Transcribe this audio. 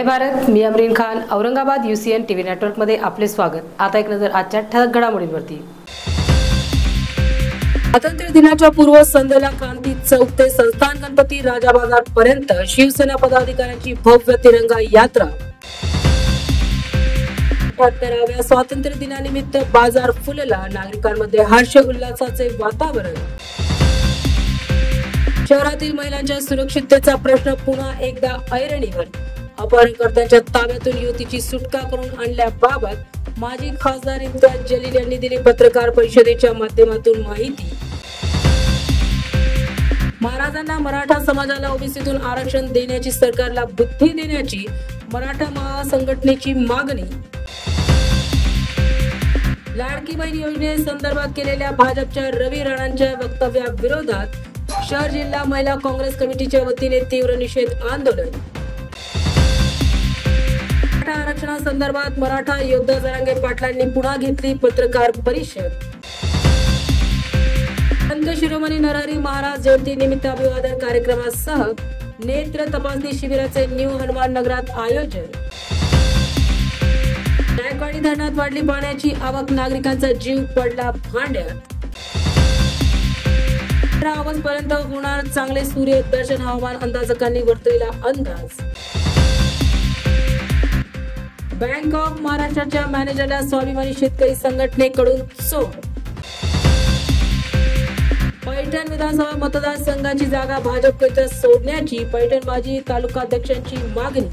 भारत, मी Amreen Khan, Aurangabad UCN TV network मध्ये आपले स्वागत। आता एक नजर आजच्या ठळक घडामोडींवरती। स्वातंत्र्य दिनाच्या पूर्व संध्येला क्रांती चौक ते संस्थान गणपती राजा बाजार पर्यंत शिवसेना पदाधिकाऱ्यांची भव्य तिरंगा यात्रा। 78व्या स्वातंत्र्य दिनानिमित्त बाजार फुलला, नागरिकांमध्ये हर्ष उल्हासाचे वातावरण। शहरातील महिलांच्या सुरक्षिततेचा प्रश्न पुन्हा एकदा ऐरणीवर। अपहरणकर्त्यांच्या ताब्यातून युवतीची सुटका करून आणल्याबाबत माजी खासदार इम्तियाज जलील यांनी दिली पत्रकार परिषदेच्या माध्यमातून माहिती। महाराजांना मराठा समाजाला ओबीसीतून आरक्षण देण्याची, सरकारला बुद्धी देण्याची मराठा महासंघटनेची मागणी। लाडकी बहीण योजनेसंदर्भात केलेल्या भाजपच्या रवी राणांच्या वक्तव्याविरोधात शहर जिल्हा महिला काँग्रेस कमिटीच्या वतीने तीव्र निषेध आंदोलन। मराठा आरक्षणासंदर्भात मराठा योद्धा जरांगे पाटलांनी पुन्हा घेतली पत्रकार परिषद। संत शिरोमणी नरहरी महाराज जयंती निमित्त अभिवादन कार्यक्रमासह नेत्र तपासणी शिबिराचे न्यू हनुमान नगरात आयोजन। जायकवाडी धरणात वाढली पाण्याची आवक, नागरिकांचा जीव पडला भांड्यात। 15 ऑगस्ट पर्यंत होणार चांगले सूर्य दर्शन, हवामान अंदाजकांनी वर्तविला अंदाज। बँक ऑफ महाराष्ट्राच्या मॅनेजरला स्वाभिमानी शेतकरी संघटनेकडून चोप। पैठण विधानसभा मतदारसंघाची जागा भाजपकडे सोडण्याची पैठण माजी तालुकाध्यक्षांची मागणी।